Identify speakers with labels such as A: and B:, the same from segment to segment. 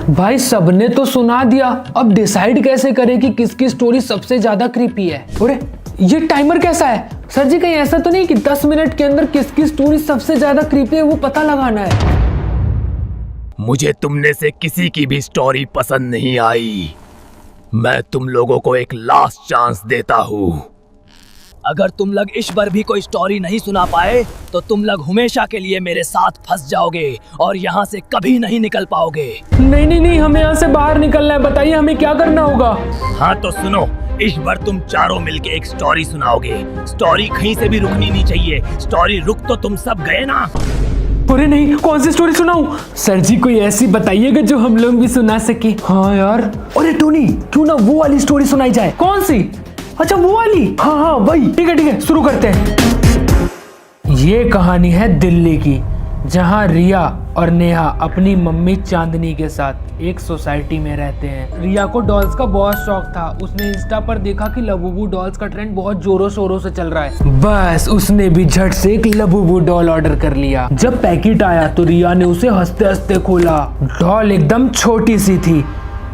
A: भाई सबने तो सुना दिया, अब डिसाइड कैसे करें कि किसकी स्टोरी सबसे ज्यादा क्रीपी है। अरे ये टाइमर कैसा है सर जी? कहीं ऐसा तो नहीं कि 10 मिनट के अंदर किसकी स्टोरी सबसे ज्यादा क्रीपी है वो पता लगाना है?
B: मुझे तुमने से किसी की भी स्टोरी पसंद नहीं आई। मैं तुम लोगों को एक लास्ट चांस देता हूँ। अगर तुम लोग इस बार भी कोई स्टोरी नहीं सुना पाए तो तुम लोग हमेशा के लिए मेरे साथ फंस जाओगे और यहाँ से कभी नहीं निकल पाओगे।
A: नहीं नहीं नहीं, हमें यहाँ से बाहर निकलना है। बताइए हमें क्या करना होगा?
B: हाँ तो सुनो, इस बार तुम चारों मिलके एक स्टोरी सुनाओगे। स्टोरी कहीं से भी रुकनी नहीं चाहिए। स्टोरी रुक तो तुम सब गए ना।
A: अरे नहीं, कौन सी स्टोरी सुनाऊं? सर जी कोई ऐसी बताइएगा जो हम लोग भी सुना सके। हाँ यार, अरे टोनी क्यों ना वो वाली स्टोरी सुनाई जाए। कौन सी? अच्छा वो वाली, हाँ हाँ वही। ठीक है शुरू करते हैं। ये कहानी है दिल्ली की, जहाँ रिया और नेहा अपनी मम्मी चांदनी के साथ एक सोसाइटी में रहते हैं। रिया को डॉल्स का बहुत शौक था। उसने इंस्टा पर देखा कि लबूबू डॉल्स का ट्रेंड बहुत जोरों शोरों से चल रहा है। बस उसने भी झट से एक लबूबू डॉल ऑर्डर कर लिया। जब पैकेट आया तो रिया ने उसे हंसते हंसते खोला। डॉल एकदम छोटी सी थी,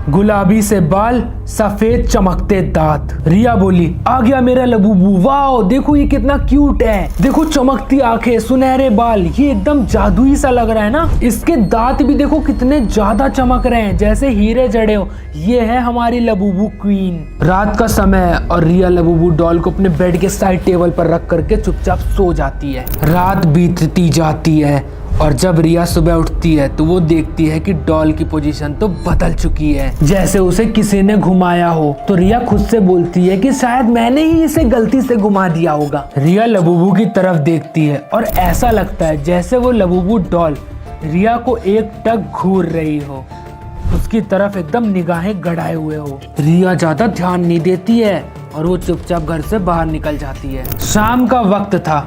A: गुलाबी से बाल, सफेद चमकते दांत। रिया बोली, आ गया मेरा लबूबू। वाओ देखो ये कितना क्यूट है। देखो चमकती आंखें, सुनहरे बाल, ये एकदम जादुई सा लग रहा है ना। इसके दांत भी देखो कितने ज्यादा चमक रहे हैं, जैसे हीरे जड़े हो। ये है हमारी लबूबू क्वीन। रात का समय और रिया लबूबू डॉल को अपने बेड के साइड टेबल पर रख करके चुपचाप सो जाती है। रात बीतती जाती है और जब रिया सुबह उठती है तो वो देखती है कि डॉल की पोजीशन तो बदल चुकी है, जैसे उसे किसी ने घुमाया हो। तो रिया खुद से बोलती है कि शायद मैंने ही इसे गलती से घुमा दिया होगा। रिया लबूबू की तरफ देखती है और ऐसा लगता है जैसे वो लबूबू डॉल रिया को एक टक घूर रही हो, उसकी तरफ एकदम निगाहें गड़ाए हुए हो। रिया ज्यादा ध्यान नहीं देती है और वो चुपचाप घर से बाहर निकल जाती है। शाम का वक्त था।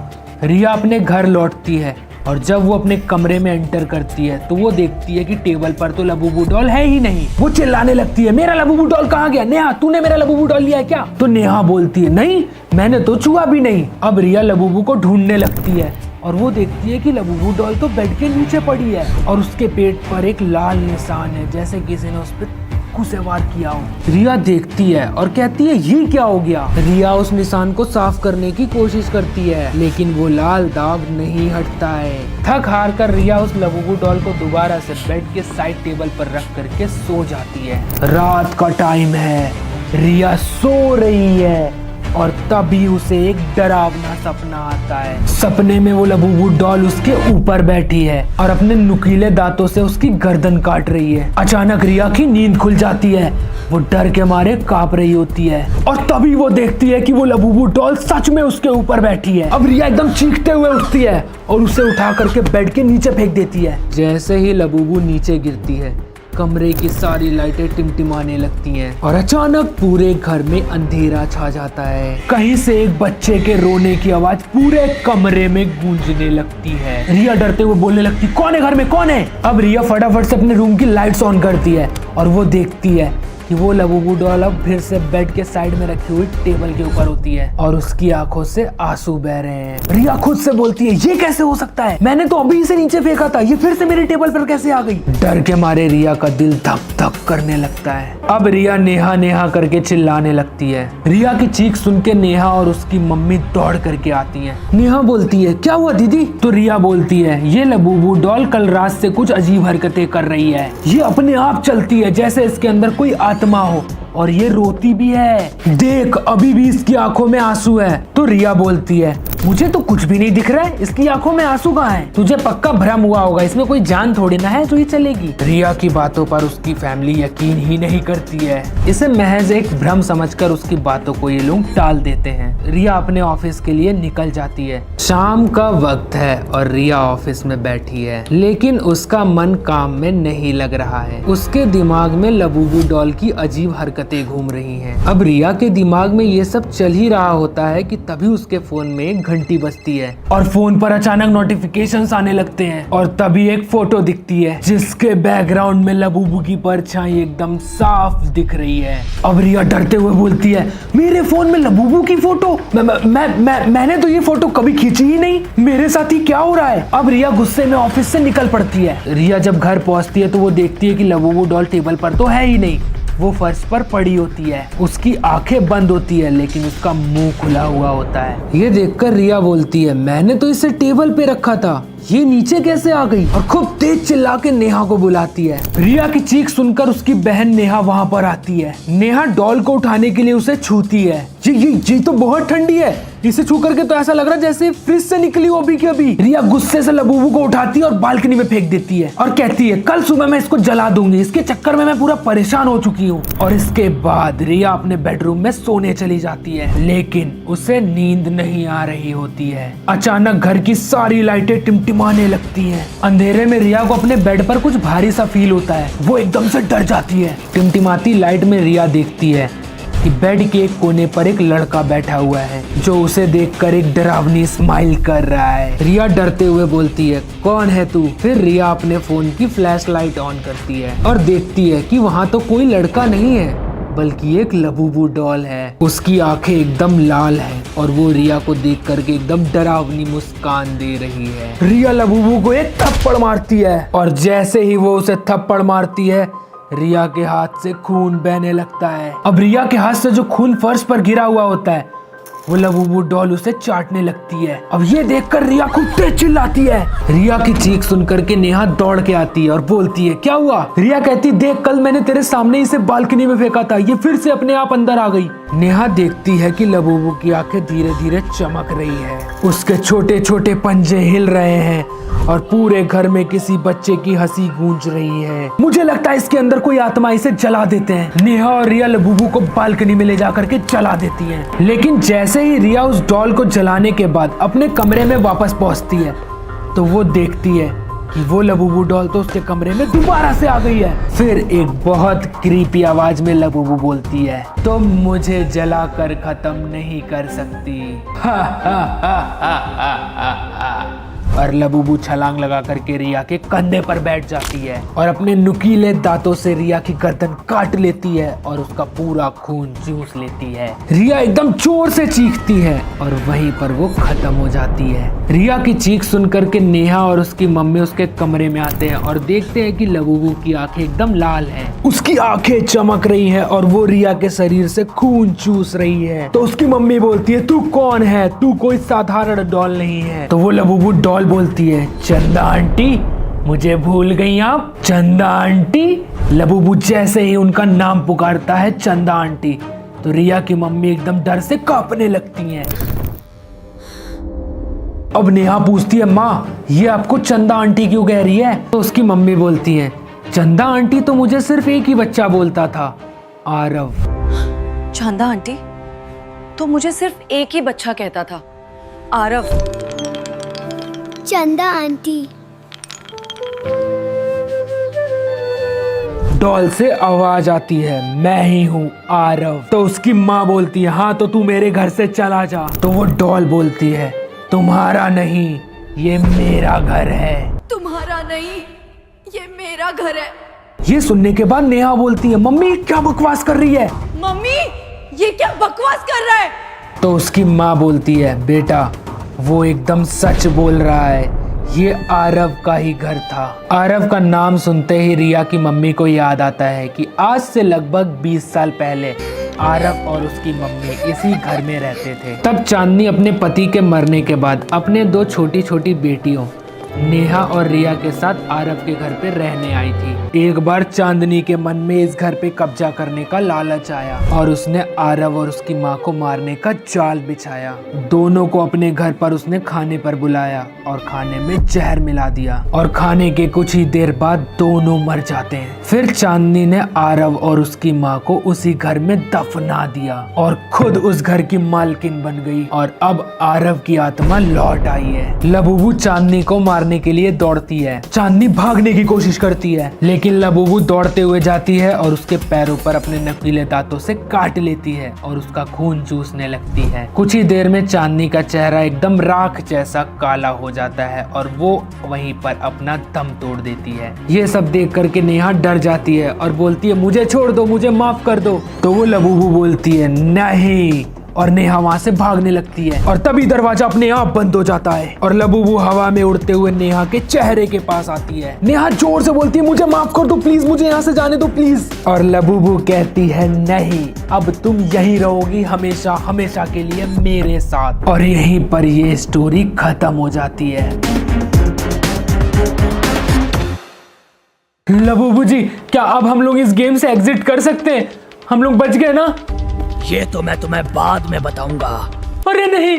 A: रिया अपने घर लौटती है और जब वो अपने कमरे में एंटर करती है तो वो देखती है कि टेबल पर तो लबूबू डॉल है ही नहीं। वो चिल्लाने लगती है, मेरा लबूबू डॉल कहाँ गया? नेहा तूने मेरा लबूबू डॉल लिया है क्या? तो नेहा बोलती है, नहीं मैंने तो छुआ भी नहीं। अब रिया लबूबू को ढूंढने लगती है और वो देखती है कि लबूबू डॉल तो बेड के नीचे पड़ी है और उसके पेट पर एक लाल निशान है, जैसे किसी ने उस पर से वार किया हो। रिया देखती है और कहती है ये क्या हो गया? रिया उस निशान को साफ करने की कोशिश करती है लेकिन वो लाल दाग नहीं हटता है। थक हार कर रिया उस लबूबू डॉल को दोबारा से बेड के साइड टेबल पर रख करके सो जाती है। रात का टाइम है, रिया सो रही है और तभी उसे एक डरावना सपना आता है। सपने में वो लबूबू डॉल उसके ऊपर बैठी है और अपने नुकीले दांतों से उसकी गर्दन काट रही है। अचानक रिया की नींद खुल जाती है। वो डर के मारे कांप रही होती है और तभी वो देखती है कि वो लबूबू डॉल सच में उसके ऊपर बैठी है। अब रिया एकदम चीखते हुए उठती है और उसे उठा करके बेड के नीचे फेंक देती है। जैसे ही लबूबू नीचे गिरती है कमरे की सारी लाइटें टिमटिमाने लगती हैं और अचानक पूरे घर में अंधेरा छा जाता है। कहीं से एक बच्चे के रोने की आवाज पूरे कमरे में गूंजने लगती है। रिया डरते हुए बोलने लगती, कौन है घर में, कौन है? अब रिया फटाफट से अपने रूम की लाइट्स ऑन करती है और वो देखती है कि वो लबूबू डॉल अब फिर से बेड के साइड में रखी हुई टेबल के ऊपर होती है और उसकी आंखों से आंसू बह रहे हैं। रिया खुद से बोलती है, ये कैसे हो सकता है? मैंने तो अभी इसे नीचे फेंका था, ये फिर से मेरे टेबल पर कैसे आ गई? डर के मारे रिया का दिल धक धक करने लगता है। अब रिया नेहा नेहा करके चिल्लाने लगती है। रिया की चीख सुन के नेहा और उसकी मम्मी दौड़ करके आती है। नेहा बोलती है, क्या हुआ दीदी? तो रिया बोलती है, ये लबूबू डॉल कल रात से कुछ अजीब हरकतें कर रही है। ये अपने आप चलती है जैसे इसके अंदर कोई आत्मा हो और ये रोती भी है। देख अभी भी इसकी आंखों में आंसू है। तो रिया बोलती है, मुझे तो कुछ भी नहीं दिख रहा है, इसकी आंखों में आंसू कहाँ है? तुझे पक्का भ्रम हुआ होगा, इसमें कोई जान थोड़ी ना है जो ये चलेगी। रिया की बातों पर उसकी फैमिली यकीन ही नहीं करती है। इसे महज एक भ्रम समझकर उसकी बातों को ये लोग टाल देते हैं। रिया अपने ऑफिस के लिए निकल जाती है। शाम का वक्त है और रिया ऑफिस में बैठी है लेकिन उसका मन काम में नहीं लग रहा है। उसके दिमाग में लबूबू डॉल की अजीब हरकतें घूम रही हैं। अब रिया के दिमाग में ये सब चल ही रहा होता है कि तभी उसके फोन में एक घंटी बजती है और फोन पर अचानक नोटिफिकेशंस आने लगते हैं और तभी एक फोटो दिखती है जिसके बैकग्राउंड में लबूबू की परछाई एकदम साफ दिख रही है। अब रिया डरते हुए बोलती है, मेरे फोन में लबूबू की फोटो? मैंने तो ये फोटो कभी खींची ही नहीं, मेरे साथ ही क्या हो रहा है? अब रिया गुस्से में ऑफिस से निकल पड़ती है। रिया जब घर पहुंचती है तो वो देखती है कि लबूबू डॉल टेबल पर तो है ही नहीं, वो फर्श पर पड़ी होती है। उसकी आंखें बंद होती है लेकिन उसका मुंह खुला हुआ होता है। ये देखकर रिया बोलती है, मैंने तो इसे टेबल पे रखा था, ये नीचे कैसे आ गई? और खूब तेज चिल्ला के नेहा को बुलाती है। रिया की चीख सुनकर उसकी बहन नेहा वहाँ पर आती है। नेहा डॉल को उठाने के लिए उसे छूती है। ये तो बहुत ठंडी है, इसे छू करके तो ऐसा लग रहा है जैसे फ्रिज से निकली हो अभी की अभी। रिया गुस्से से लबूबू को उठाती है और बालकनी में फेंक देती है और कहती है, कल सुबह मैं इसको जला दूंगी, इसके चक्कर में मैं पूरा परेशान हो चुकी हूँ। और इसके बाद रिया अपने बेडरूम में सोने चली जाती है लेकिन उसे नींद नहीं आ रही होती है। अचानक घर की सारी लाइटें टिमटिमाने लगती हैं। अंधेरे में रिया को अपने बेड पर कुछ भारी सा फील होता है। वो एकदम से डर जाती है। टिमटिमाती लाइट में रिया देखती है कि बेड के एक कोने पर एक लड़का बैठा हुआ है जो उसे देखकर एक डरावनी स्माइल कर रहा है। रिया डरते हुए बोलती है, कौन है तू? फिर रिया अपने फोन की फ्लैश लाइट ऑन करती है और देखती है कि वहाँ तो कोई लड़का नहीं है बल्कि एक लबूबू डॉल है। उसकी आंखें एकदम लाल हैं और वो रिया को देख करके एकदम डरावनी मुस्कान दे रही है। रिया लबूबू को एक थप्पड़ मारती है और जैसे ही वो उसे थप्पड़ मारती है रिया के हाथ से खून बहने लगता है। अब रिया के हाथ से जो खून फर्श पर गिरा हुआ होता है वो लबूबू डॉल उसे चाटने लगती है। अब ये देखकर रिया खूब तेज चिल्लाती है। रिया की चीख सुनकर के नेहा दौड़ के आती है और बोलती है, क्या हुआ? रिया कहती, देख कल मैंने तेरे सामने इसे बालकनी में फेंका था, ये फिर से अपने आप अंदर आ गई। नेहा देखती है कि लबूबू की आंखें धीरे धीरे चमक रही है, उसके छोटे छोटे पंजे हिल रहे हैं और पूरे घर में किसी बच्चे की हंसी गूंज रही है। मुझे लगता है इसके अंदर कोई आत्मा, इसे जला देते हैं। नेहा और रिया लबूबू को बालकनी में ले जाकर के जला देती हैं। लेकिन जैसे ही रिया उस डॉल को जलाने के बाद अपने कमरे में वापस पहुंचती है तो वो देखती है कि वो लबूबू डॉल तो उसके कमरे में दोबारा से आ गई है। फिर एक बहुत क्रीपी आवाज में लबूबू बोलती है, तुम मुझे जलाकर खत्म नहीं कर सकती। हा हा हा हा हा हा हा। और लबूबू छलांग लगा करके रिया के कंधे पर बैठ जाती है और अपने नुकीले दांतों से रिया की गर्दन काट लेती है और उसका पूरा खून चूस लेती है। रिया एकदम जोर से चीखती है और वहीं पर वो खत्म हो जाती है। रिया की चीख सुन करके नेहा और उसकी मम्मी उसके कमरे में आते हैं और देखते हैं कि लबूबू की आंखें एकदम लाल हैं, उसकी आंखें चमक रही हैं और वो रिया के शरीर से खून चूस रही है। तो उसकी मम्मी बोलती है, तू कौन है? तू कोई साधारण डॉल नहीं है। तो वो लबूबू डॉल बोलती है, चंदा आंटी, मुझे भूल गई आप? चंदा आंटी। लबूबू जैसे ही उनका नाम पुकारता है चंदा आंटी तो रिया की मम्मी एकदम डर से कांपने लगती हैं। अब नेहा पूछती है, माँ ये आपको चंदा आंटी क्यों कह रही है? तो उसकी मम्मी बोलती है, चंदा आंटी तो मुझे सिर्फ एक ही बच्चा बोलता था, आरव।
C: चंदा आंटी तो मुझे सिर्फ एक ही बच्चा कहता था, आरव।
D: चंदा आंटी।
A: डॉल से आवाज आती है, मैं ही हूँ आरव। तो उसकी माँ बोलती है, हाँ तो तू मेरे घर से चला जा। तो वो डॉल बोलती है, तुम्हारा नहीं, ये मेरा घर है।
C: तुम्हारा नहीं, ये मेरा घर है।
A: ये सुनने के बाद नेहा बोलती है, मम्मी क्या बकवास कर रही है?
C: मम्मी ये क्या बकवास कर रहा है?
A: तो उसकी माँ बोलती है, बेटा वो एकदम सच बोल रहा है, ये आरव का ही घर था। आरव का नाम सुनते ही रिया की मम्मी को याद आता है कि आज से लगभग 20 साल पहले आरव और उसकी मम्मी इसी घर में रहते थे। तब चांदनी अपने पति के मरने के बाद अपने 2 छोटी छोटी बेटियों नेहा और रिया के साथ आरव के घर पे रहने आई थी। एक बार चांदनी के मन में इस घर पे कब्जा करने का लालच आया और उसने आरव और उसकी माँ को मारने का जाल बिछाया। दोनों को अपने घर पर उसने खाने पर बुलाया और खाने में जहर मिला दिया और खाने के कुछ ही देर बाद दोनों मर जाते हैं। फिर चांदनी ने आरव और उसकी माँ को उसी घर में दफना दिया और खुद उस घर की मालकिन बन गई और अब आरव की आत्मा लौट आई है। लबूबू चांदनी को मार मारने के लिए दौड़ती है। चांदनी भागने की कोशिश करती है, लेकिन लबूबू दौड़ते हुए जाती है और उसके पैरों पर अपने नकीले दांतों से काट लेती है और उसका खून चूसने लगती है। कुछ ही देर में चांदनी का चेहरा एकदम राख जैसा काला हो जाता है और वो वहीं पर अपना दम तोड़ देती है। ये सब देख करके नेहा डर जाती है और बोलती है मुझे छोड़ दो, मुझे माफ कर दो। तो वो लबूबू बोलती है नहीं, और नेहा वहां से भागने लगती है और तभी दरवाजा अपने आप बंद हो जाता है और लबूबू हवा में उड़ते हुए नेहा के चेहरे के पास आती है। नेहा जोर से बोलती है मुझे माफ कर दो प्लीज, मुझे यहाँ से जाने दो प्लीज। और लबूबू कहती है नहीं, अब तुम यहीं रहोगी हमेशा हमेशा के लिए मेरे साथ। और यहीं पर ये स्टोरी खत्म हो जाती है। लबूबू जी, क्या अब हम लोग इस गेम से एग्जिट कर सकते हैं? हम लोग बच गए ना?
B: ये तो मैं तुम्हें बाद में बताऊंगा।
A: अरे नहीं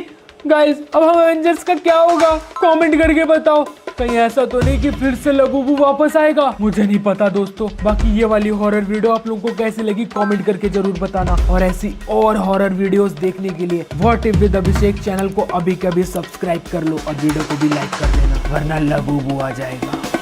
A: गाइस, अब हम एवेंजर्स का क्या होगा? कमेंट करके बताओ। कहीं ऐसा तो नहीं कि फिर से लबूबू वापस आएगा? मुझे नहीं पता दोस्तों। बाकी ये वाली हॉरर वीडियो आप लोगों को कैसी लगी कमेंट करके जरूर बताना। और ऐसी और हॉरर वीडियोस देखने के लिए what if with Abhishek channel को अभी कभी सब्सक्राइब कर लो और वीडियो को भी लाइक कर देना, वरना लबूबू आ जाएगा।